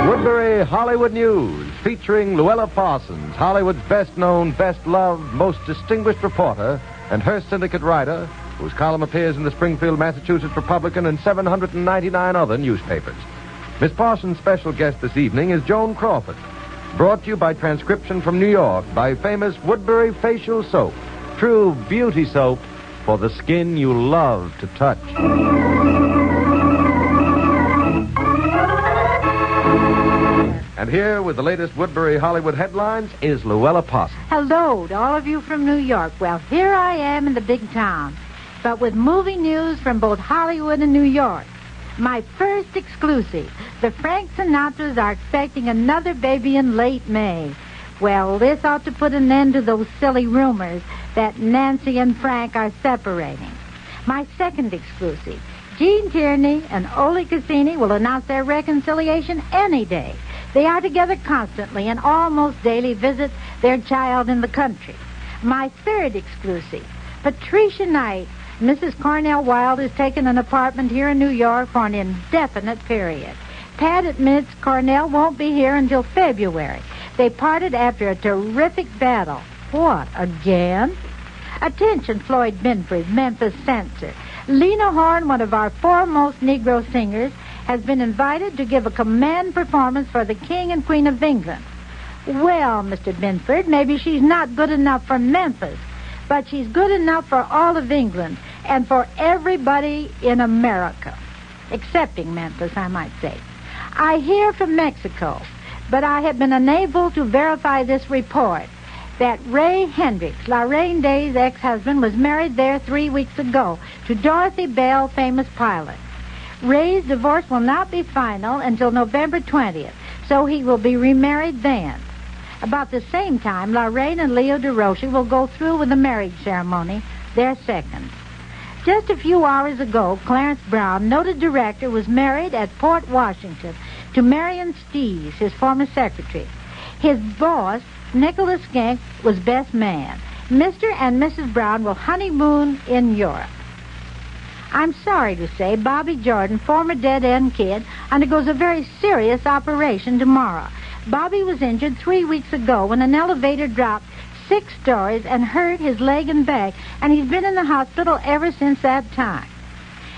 Woodbury Hollywood News, featuring Louella Parsons, Hollywood's best-known, best-loved, most distinguished reporter, and her syndicate writer, whose column appears in the Springfield, Massachusetts Republican and 799 other newspapers. Miss Parsons' special guest this evening is Joan Crawford, brought to you by transcription from New York by famous Woodbury Facial Soap, true beauty soap for the skin you love to touch. And here, with the latest Woodbury Hollywood headlines, is Louella Parsons. Hello to all of you from New York. Well, here I am in the big town, but with movie news from both Hollywood and New York. My first exclusive. The Frank Sinatras are expecting another baby in late May. Well, this ought to put an end to those silly rumors that Nancy and Frank are separating. My second exclusive. Gene Tierney and Ole Cassini will announce their reconciliation any day. They are together constantly and almost daily visit their child in the country. My third exclusive. Patricia Knight, Mrs. Cornell Wilde, has taken an apartment here in New York for an indefinite period. Pat admits Cornell won't be here until February. They parted after a terrific battle. What, again? Attention, Floyd Binford, Memphis censor. Lena Horne, one of our foremost Negro singers, has been invited to give a command performance for the King and Queen of England. Well, Mr. Binford, maybe she's not good enough for Memphis, but she's good enough for all of England and for everybody in America, excepting Memphis, I might say. I hear from Mexico, but I have been unable to verify this report, that Ray Hendricks, Lorraine Day's ex-husband, was married there 3 weeks ago to Dorothy Bell, famous pilot. Ray's divorce will not be final until November 20th, so he will be remarried then. About the same time, Lorraine and Leo DeRoche will go through with the marriage ceremony, their second. Just a few hours ago, Clarence Brown, noted director, was married at Port Washington to Marion Stees, his former secretary. His boss, Nicholas Schenck, was best man. Mr. and Mrs. Brown will honeymoon in Europe. I'm sorry to say Bobby Jordan, former dead-end kid, undergoes a very serious operation tomorrow. Bobby was injured 3 weeks ago when an elevator dropped 6 stories and hurt his leg and back, and he's been in the hospital ever since that time.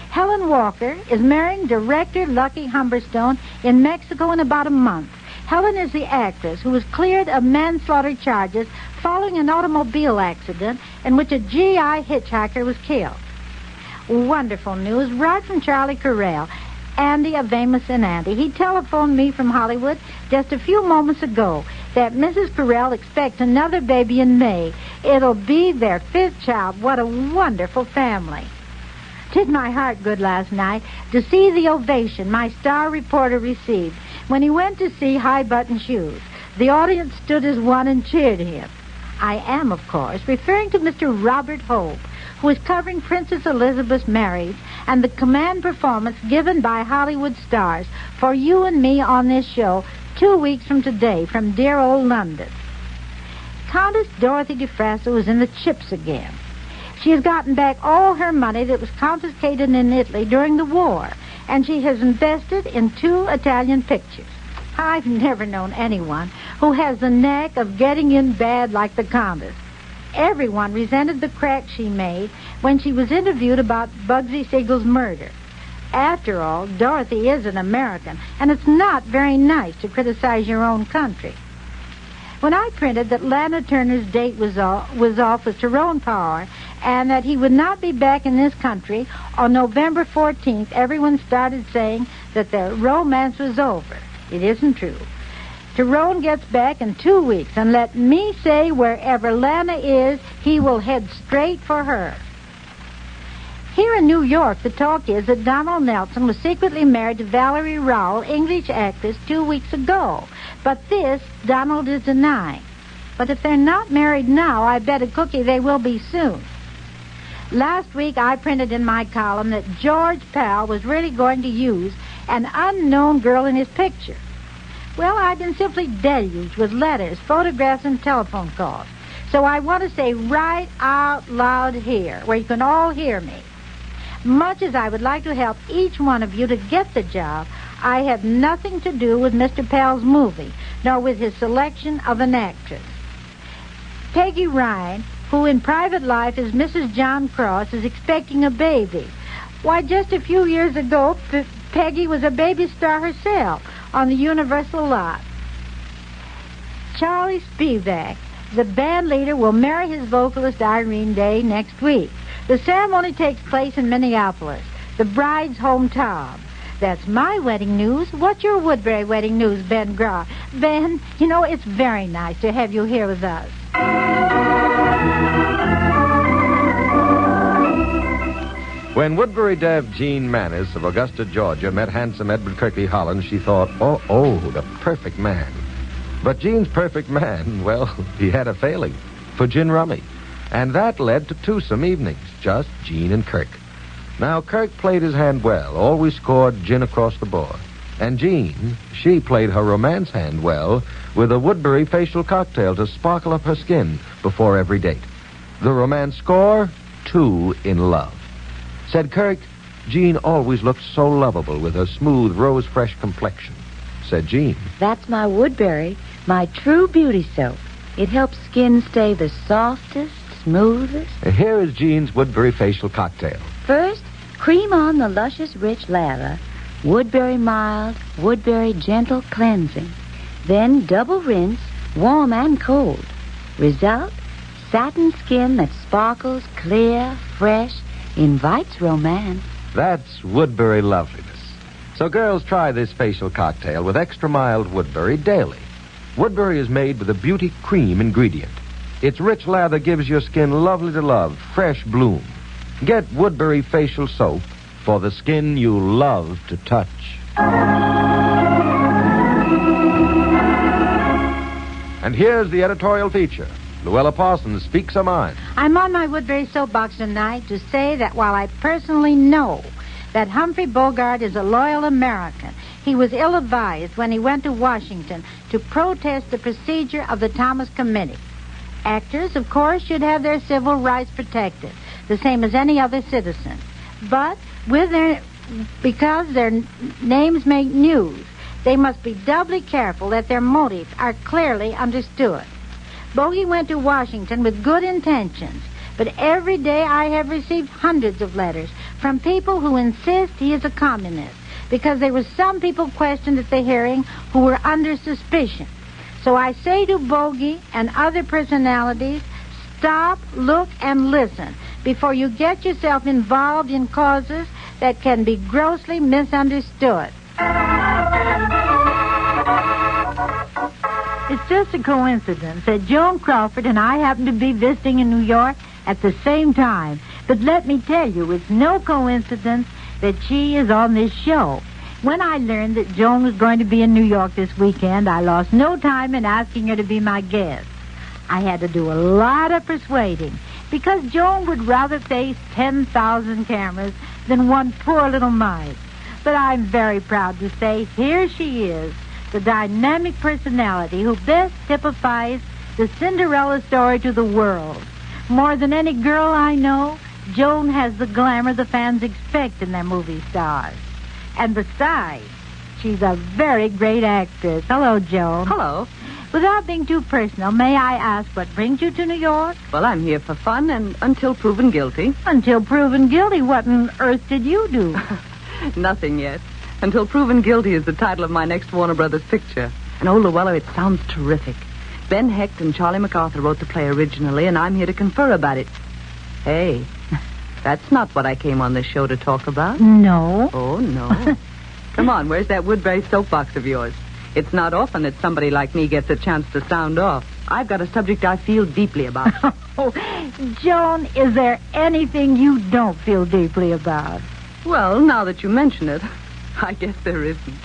Helen Walker is marrying director Lucky Humberstone in Mexico in about a month. Helen is the actress who was cleared of manslaughter charges following an automobile accident in which a GI hitchhiker was killed. Wonderful news right from Charlie Correll, Andy of Amos and Andy. He telephoned me from Hollywood just a few moments ago that Mrs. Correll expects another baby in May. It'll be their 5th child. What a wonderful family. Did my heart good last night to see the ovation my star reporter received when he went to see High Button Shoes. The audience stood as one and cheered him. I am, of course, referring to Mr. Robert Hope, who is covering Princess Elizabeth's marriage and the command performance given by Hollywood stars for you and me on this show 2 weeks from today from dear old London. Countess Dorothy DeFrasso is in the chips again. She has gotten back all her money that was confiscated in Italy during the war, and she has invested in 2 Italian pictures. I've never known anyone who has the knack of getting in bad like the Countess. Everyone resented the crack she made when she was interviewed about Bugsy Siegel's murder. After all, Dorothy is an American, and it's not very nice to criticize your own country. When I printed that Lana Turner's date was off with Tyrone Power and that he would not be back in this country on November 14th, everyone started saying that their romance was over. It isn't true. Tyrone gets back in 2 weeks, and let me say, wherever Lana is, he will head straight for her. Here in New York, the talk is that Donald Nelson was secretly married to Valerie Rowell, English actress, 2 weeks ago. But this, Donald is denying. But if they're not married now, I bet a cookie they will be soon. Last week, I printed in my column that George Pal was really going to use an unknown girl in his picture. Well, I've been simply deluged with letters, photographs, and telephone calls. So I want to say right out loud here, where you can all hear me. Much as I would like to help each one of you to get the job, I had nothing to do with Mr. Pell's movie, nor with his selection of an actress. Peggy Ryan, who in private life is Mrs. John Cross, is expecting a baby. Why, just a few years ago, Peggy was a baby star herself on the Universal lot. Charlie Spivak, the band leader, will marry his vocalist Irene Day next week. The ceremony takes place in Minneapolis, the bride's hometown. That's my wedding news. What's your Woodbury wedding news, Ben Graw? Ben, you know, it's very nice to have you here with us. When Woodbury Dev Jean Manis of Augusta, Georgia, met handsome Edward Kirkley Holland, she thought, oh, the perfect man. But Jean's perfect man, well, he had a failing for gin rummy. And that led to twosome evenings, just Jean and Kirk. Now, Kirk played his hand well, always scored gin across the board. And Jean, she played her romance hand well with a Woodbury facial cocktail to sparkle up her skin before every date. The romance score, 2 in love. Said Kirk, Jean always looked so lovable with her smooth, rose-fresh complexion. Said Jean, That's my Woodbury, my true beauty soap. It helps skin stay the softest, smoothest. Here is Jean's Woodbury facial cocktail. First, cream on the luscious, rich lather. Woodbury mild, Woodbury gentle cleansing. Then double rinse, warm and cold. Result, satin skin that sparkles clear, fresh, invites romance. That's Woodbury loveliness. So girls, try this facial cocktail with extra mild Woodbury daily. Woodbury is made with a beauty cream ingredient. Its rich lather gives your skin lovely to love, fresh bloom. Get Woodbury facial soap for the skin you love to touch. And here's the editorial feature. Louella Parsons speaks her mind. I'm on my Woodbury soapbox tonight to say that while I personally know that Humphrey Bogart is a loyal American, he was ill-advised when he went to Washington to protest the procedure of the Thomas Committee. Actors, of course, should have their civil rights protected, the same as any other citizen. But because their names make news, they must be doubly careful that their motives are clearly understood. Bogey went to Washington with good intentions, but every day I have received hundreds of letters from people who insist he is a communist, because there were some people questioned at the hearing who were under suspicion. So I say to Bogey and other personalities, stop, look, and listen before you get yourself involved in causes that can be grossly misunderstood. It's just a coincidence that Joan Crawford and I happen to be visiting in New York at the same time. But let me tell you, it's no coincidence that she is on this show. When I learned that Joan was going to be in New York this weekend, I lost no time in asking her to be my guest. I had to do a lot of persuading, because Joan would rather face 10,000 cameras than one poor little mite. But I'm very proud to say here she is, the dynamic personality who best typifies the Cinderella story to the world. More than any girl I know, Joan has the glamour the fans expect in their movie stars. And besides, she's a very great actress. Hello, Joan. Hello. Without being too personal, may I ask what brings you to New York? Well, I'm here for fun and until proven guilty. Until proven guilty, what on earth did you do? Nothing yet. Until Proven Guilty is the title of my next Warner Brothers picture. And oh, Louella, it sounds terrific. Ben Hecht and Charlie MacArthur wrote the play originally, and I'm here to confer about it. Hey, that's not what I came on this show to talk about. No. Oh, no. Come on, where's that Woodbury soapbox of yours? It's not often that somebody like me gets a chance to sound off. I've got a subject I feel deeply about. Oh, Joan, is there anything you don't feel deeply about? Well, now that you mention it, I guess there isn't.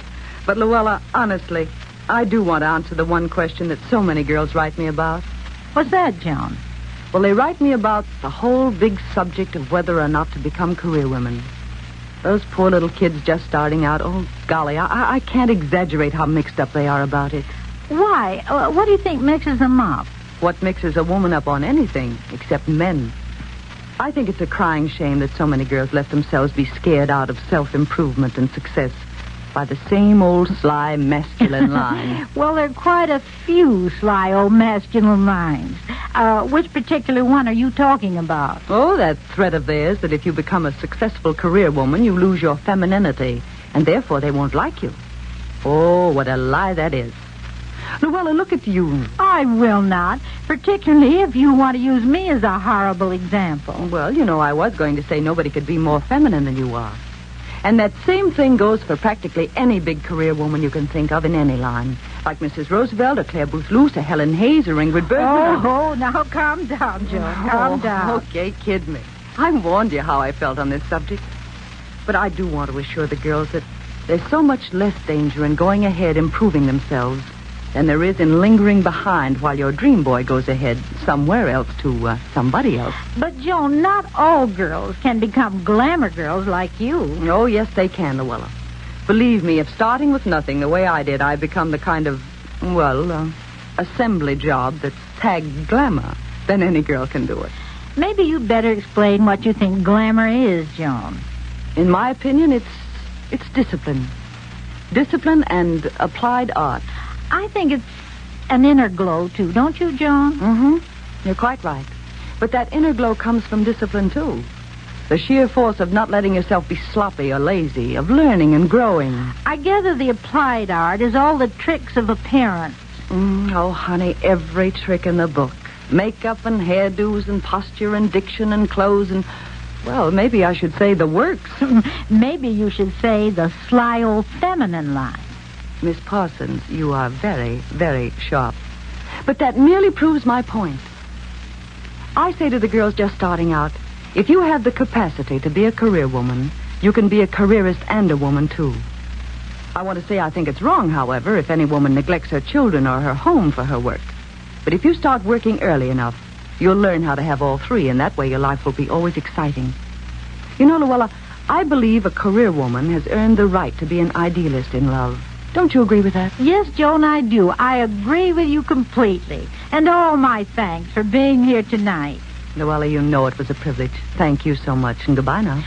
But, Louella, honestly, I do want to answer the one question that so many girls write me about. What's that, Joan? Well, they write me about the whole big subject of whether or not to become career women. Those poor little kids just starting out, oh, golly, I can't exaggerate how mixed up they are about it. Why? What do you think mixes them up? What mixes a woman up on anything except men? I think it's a crying shame that so many girls let themselves be scared out of self-improvement and success by the same old sly masculine line. Well, there are quite a few sly old masculine lines. Which particular one are you talking about? Oh, that threat of theirs that if you become a successful career woman, you lose your femininity, and therefore they won't like you. Oh, what a lie that is. Louella, look at you. I will not, particularly if you want to use me as a horrible example. Well, you know, I was going to say nobody could be more feminine than you are. And that same thing goes for practically any big career woman you can think of in any line. Like Mrs. Roosevelt, or Claire Booth Luce, or Helen Hayes, or Ingrid Bergman. Oh, now calm down, Joan. Calm down. Okay, kid me. I warned you how I felt on this subject. But I do want to assure the girls that there's so much less danger in going ahead improving themselves than there is in lingering behind while your dream boy goes ahead somewhere else to somebody else. But, Joan, not all girls can become glamour girls like you. Oh, yes, they can, Louella. Believe me, if starting with nothing the way I did, I become the kind of, assembly job that's tagged glamour, then any girl can do it. Maybe you'd better explain what you think glamour is, Joan. In my opinion, it's discipline. Discipline and applied art. I think it's an inner glow, too, don't you, Joan? Mm-hmm. You're quite right. But that inner glow comes from discipline, too. The sheer force of not letting yourself be sloppy or lazy, of learning and growing. I gather the applied art is all the tricks of appearance. Oh, honey, every trick in the book. Makeup and hairdos and posture and diction and clothes and, well, maybe I should say the works. Maybe you should say the sly old feminine line. Miss Parsons, you are very, very sharp. But that merely proves my point. I say to the girls just starting out, if you have the capacity to be a career woman, you can be a careerist and a woman, too. I want to say I think it's wrong, however, if any woman neglects her children or her home for her work. But if you start working early enough, you'll learn how to have all three, and that way your life will be always exciting. You know, Louella, I believe a career woman has earned the right to be an idealist in love. Don't you agree with that? Yes, Joan, I do. I agree with you completely. And all my thanks for being here tonight. Louella, you know it was a privilege. Thank you so much, and goodbye now.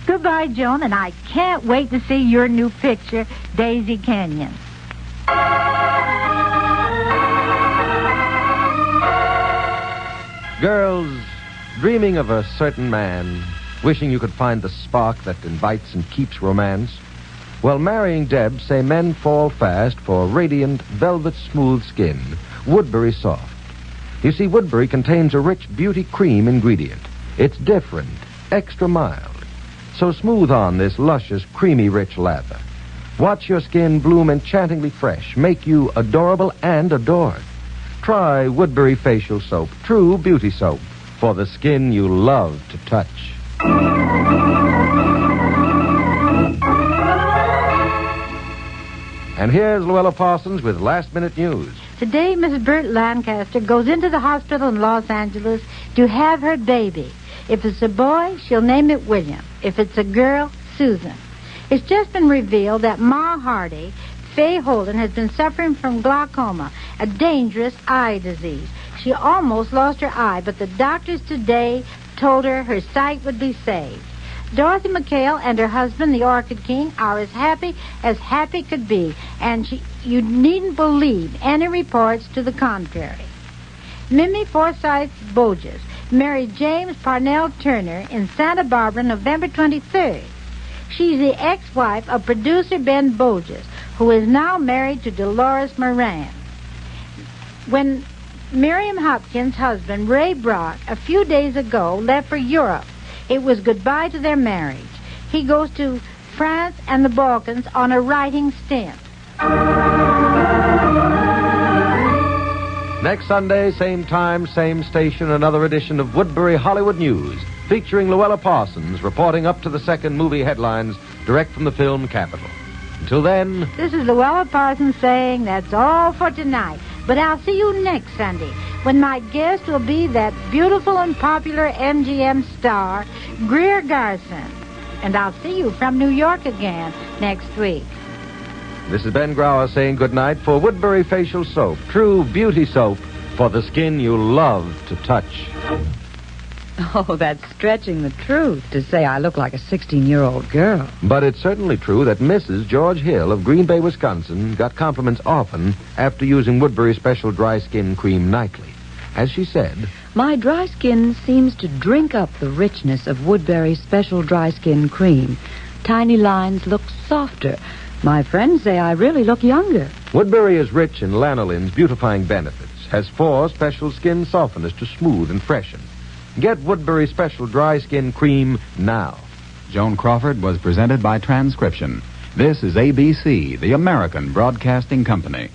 Goodbye, Joan, and I can't wait to see your new picture, Daisy Canyon. Girls, dreaming of a certain man, wishing you could find the spark that invites and keeps romance. Well, marrying Deb, say men fall fast for radiant, velvet-smooth skin, Woodbury Soft. You see, Woodbury contains a rich beauty cream ingredient. It's different, extra mild. So smooth on this luscious, creamy, rich lather. Watch your skin bloom enchantingly fresh, make you adorable and adored. Try Woodbury Facial Soap, true beauty soap, for the skin you love to touch. And here's Louella Parsons with last-minute news. Today, Mrs. Burt Lancaster goes into the hospital in Los Angeles to have her baby. If it's a boy, she'll name it William. If it's a girl, Susan. It's just been revealed that Ma Hardy, Faye Holden, has been suffering from glaucoma, a dangerous eye disease. She almost lost her eye, but the doctors today told her her sight would be saved. Dorothy McHale and her husband, the Orchid King, are as happy could be, and you needn't believe any reports to the contrary. Mimi Forsyth Boges married James Parnell Turner in Santa Barbara November 23rd. She's the ex-wife of producer Ben Boges, who is now married to Dolores Moran. When Miriam Hopkins' husband, Ray Brock, a few days ago left for Europe, it was goodbye to their marriage. He goes to France and the Balkans on a writing stint. Next Sunday, same time, same station, another edition of Woodbury Hollywood News, featuring Louella Parsons reporting up to the second movie headlines direct from the film capital. Until then, this is Louella Parsons saying that's all for tonight. But I'll see you next Sunday when my guest will be that beautiful and popular MGM star, Greer Garson. And I'll see you from New York again next week. this is Ben Grauer saying goodnight for Woodbury Facial Soap, true beauty soap for the skin you love to touch. Oh, that's stretching the truth to say I look like a 16-year-old girl. But it's certainly true that Mrs. George Hill of Green Bay, Wisconsin, got compliments often after using Woodbury Special Dry Skin Cream nightly. As she said, My dry skin seems to drink up the richness of Woodbury Special Dry Skin Cream. Tiny lines look softer. My friends say I really look younger. Woodbury is rich in lanolin's beautifying benefits, has 4 special skin softeners to smooth and freshen. Get Woodbury Special Dry Skin Cream now. Joan Crawford was presented by transcription. This is ABC, the American Broadcasting Company.